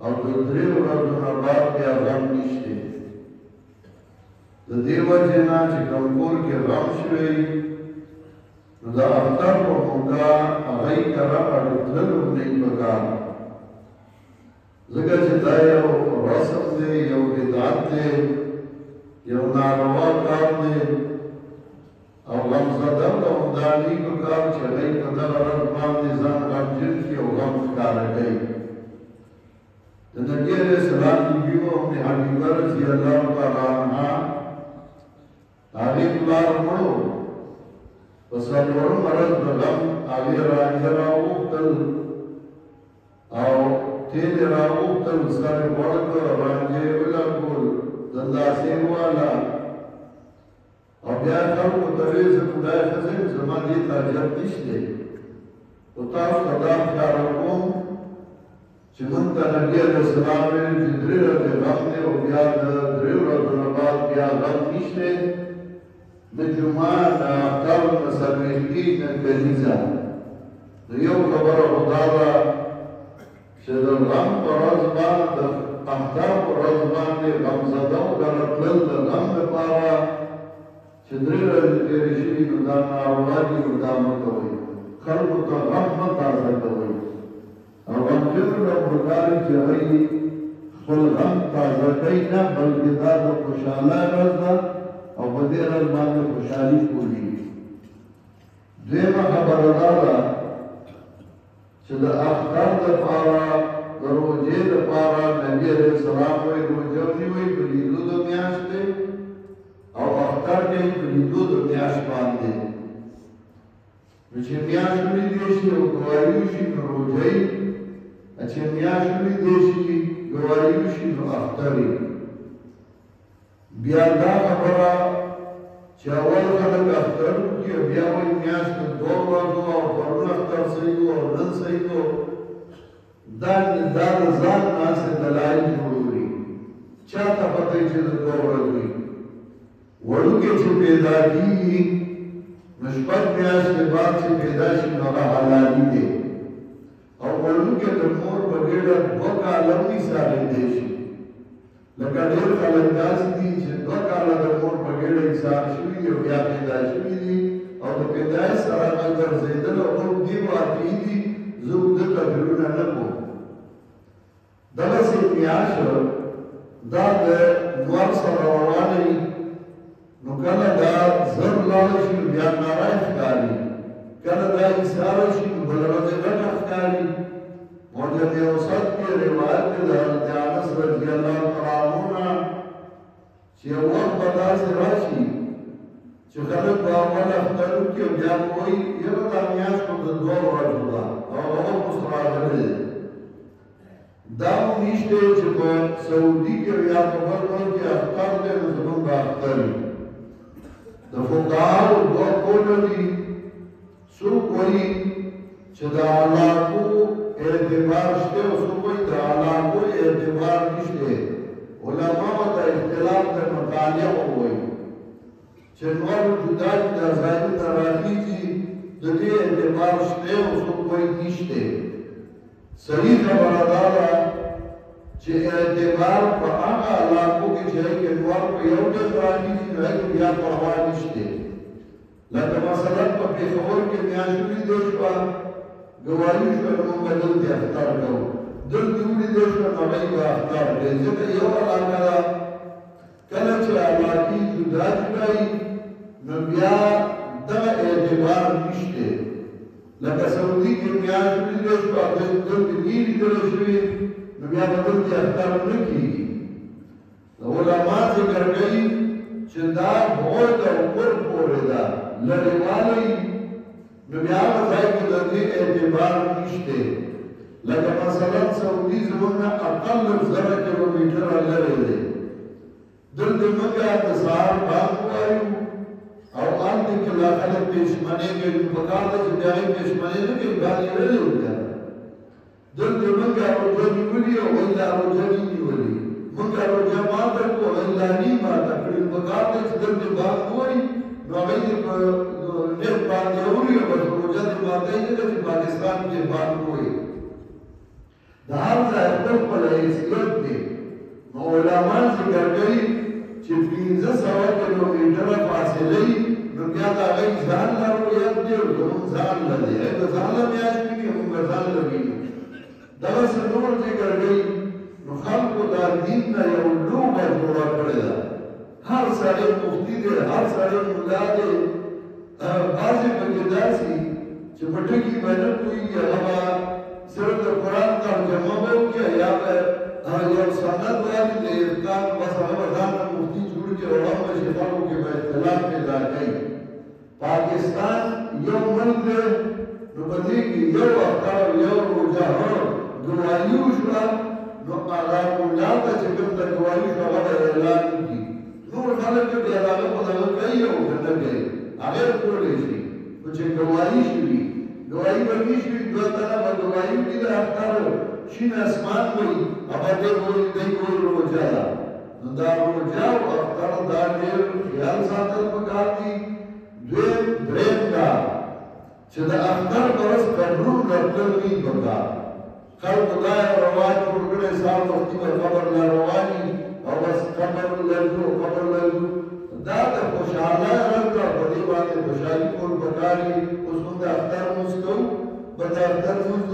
او د درې ورځو نه بعد بیا غم نشته. د دې وجې نه چې کوم کور کې غم شوی نو د اختر په موقع هغوی کره اړتللو نه وي پکار، ځکه چې دا یو رسم دی، یو بدعت دی، یو ناروا کار دی او غمزده ته همدا نه پکار چې هغوی په دغه ورځ باندې ځان غمجن کړي او غم ښکاره کوي. د نبي علیه السلام بیبي ام حبیبه رضی الله تعالی عنها هغې پلار مړو، په څلورم ورځ د غم هغې رانجه راوغوښتل او تیل یې راوغوښتل، سر یې غوړ کړ، رانجه یې ولګول، دنداسې یې وواله او بیا یې خلکو ته ویې زه خدای ښځه یم، زما دې ته حاجت نشتی، خو تاسو ته دا ښکاره کوم چې موږ ته نبي علیه السلام ویلي چې درې ورځې غم دی او بیا د درې ورځو نه بعد بیا غم نشتی. د جمعه نه اختر نه څلوېښتي نه کلیزه نو یو خبره خو دا ده چې د غم په ورځ باندې د اختر په ورځ باندې غمزده وګڼه تلل د غم لپاره چې درې ورځې تېرې شوي نو دا ناروا دي نو دا مه کوئ، خلکو ته غم مه تازه کوئ او غمجنو ته پکار وي چې هغوی خپل غم تازه کوي نه، بلکې دا د خوشحالۍ ورځ ده او په دې ورځ باندې خوشحالي کوي. دویمه خبره دا ده چې د اختر دپاره د روژې دپاره نبي علیه السلام وایي روژه ونیوئ په لیدو د میاشتې او اختر کوئ په لیدو د میاشت باندې. نو چې میاشت ولیدی شي او ګواري وشي نو روژه یي، چې میاشت ولیدی شي ګواري وشي نو اختر یي. بیا دا خبره چې اول خلک اختر وکړي او بیا وایي میاشت دوه ورځو او پرون اختر صحیح و او نن صحیح و، دا د ځان ناسې دلایل جوړوي. چا ته پته وي چې د دوه ورځو وي؟ وړوکې چې پیدا کېږي نو شپږ میاشتې بعد چې پیدا شي نو هغه حلالي دی او وړوکې د مور په ګېډه دوه کاله هم حسابېدی شي. لکه ډېر خلک داسې دي چې دوه کاله د مور په ګېډه حساب شوي دي او بیا پیدا شوي دي او د پیدایښت سره هغه ګرځېدل او نور دې واقعي دي، زه اوږده توپیرونه نه کوم. دغسې میاشت دا د نور سره روانه وي نو کله دا زر لاړه شي نو بیا نری ښکاري، کله دا ایساره شي نو بله ورځ یې غټه ښکاري. موجب اوسط کې روایت دی د حضرت انس رضی الله تعالی عنه نه چې یو وخت به داسې راشي چې خلک به اول اختر وکړي او بیا به وایي یاره دا میاشت خو د دوه ورځو ده او هغه اوس راغلی دی. دا مو نشته چې په سعودي کې یا په بل ملک کې اختر دی نو زموږ به اختر وي. د فقهاو دوه قوله دي، څوک وایي چې د علاقو اعتبار شته او څوک وایي د علاقو اعتبار نشته. علماو ته اختلاف د مطالعو وایي چې نور جدا جدا ځایونه راخیږي د دې اعتبار شته او څوک وایي نشته. صحیح خبره دا ده چې اعتبار په هغه علاقو کې چې هغې کې نور په یو ډول راخیږي نو هغې بیا پروا نشته. لکه مثلا په پېښور کې میاشت ولیدی شوه ګواري شوه نو موږ به دلته اختر کوو، دلته ولیدی شوه نو هغوی به اختر کوي، ځکه یو علاقه ده. کله چې علاقې جدا جدا وي نو بیا دغه اعتبار نشته. لکه سعودي کې میاشت ولیدی شوه دلته نه لیدلی شوې نو بیا به دلته اختر نه کېږي. علما ذکر کوي چې دا بعد او قرب پورې ده، لرې والی نو بیا هغه ځای کې د دې اعتبار نشته. لکه مثلا سعودي زموږ نه اقل 1000 کیلومتره لرې دی، دلته موږ د سهار بانګ وایو او هلته کې لا خلک پېشمنۍ کوي، پکار ده چې بیا یې پېشمنۍ نه کوي، بیا یې ویلې وکړه. دلته موږ روژه نیولي او هغوی لا روژه نه نیولي، موږ روژه ماته کړو هغوی لا نه ماته کړې. پکار ده چې دلته بانګ ووایي نو هغوی دې په نیت باندې اوري او بس روژه دې ماتوي، ځکه چې پاکستان کې بانګ ووایي. د هر ځای خپل حیثیت دی. نو علما ذکر کوي چې 1500 کیلومتره فاصله وي، نو بیا د هغې ځان له رویت دی او زموږ ځان له دی. هغې د ځان له میاشت ویني، موږ ځان له وینو. دغسې نور ذکر کوي. نو خلکو دا دین نه یو لوبه جوړه کړې ده. هر سړی مفتي دی، هر سړی ملا دی. بعضې پکې داسې چې په ټکي به نه پوهېږي، هغه به صرف د قرآن ترجمه به وکړي، یا به یو سند وایي د افکار، بس هغه به ځان نه مفتي جوړ کړي او هغه به چې خلکو کې به اختلاف پیدا کوي. پاکستان یو ملک دی، نو په دې کې یو اختر او یو روژه ګواهي وشوه، نو هغه ملا ته چې کوم د ګواهي شو هغه به اعلان وکړي. نور خلک بیا د هغه په دغه کوي او که نه کوي، هغې کولی شي. نو چې ګواهي شوي، ګواهي به نه شوي، دوه تنه به ګواهي وکړي د اختر شین اسمان وایي، هغه دی وایي روژه ده. نو دا روژه او اختر دا ډېر خیال ساتل پکار دي. درېیم کار چې د اختر په ورځ قبرون راتلل نه پکار. خلکو دا یو رواج جوړ کړی، سهار وختي به قبر لا رواني او بس قبر لرځو قبر لرځو. دا د خوشحالۍ رنګ ده، په دې باندې خوشحالي کول پکار دي. اوس موږ د اختر لمونځ کوو، به د اختر لمونځ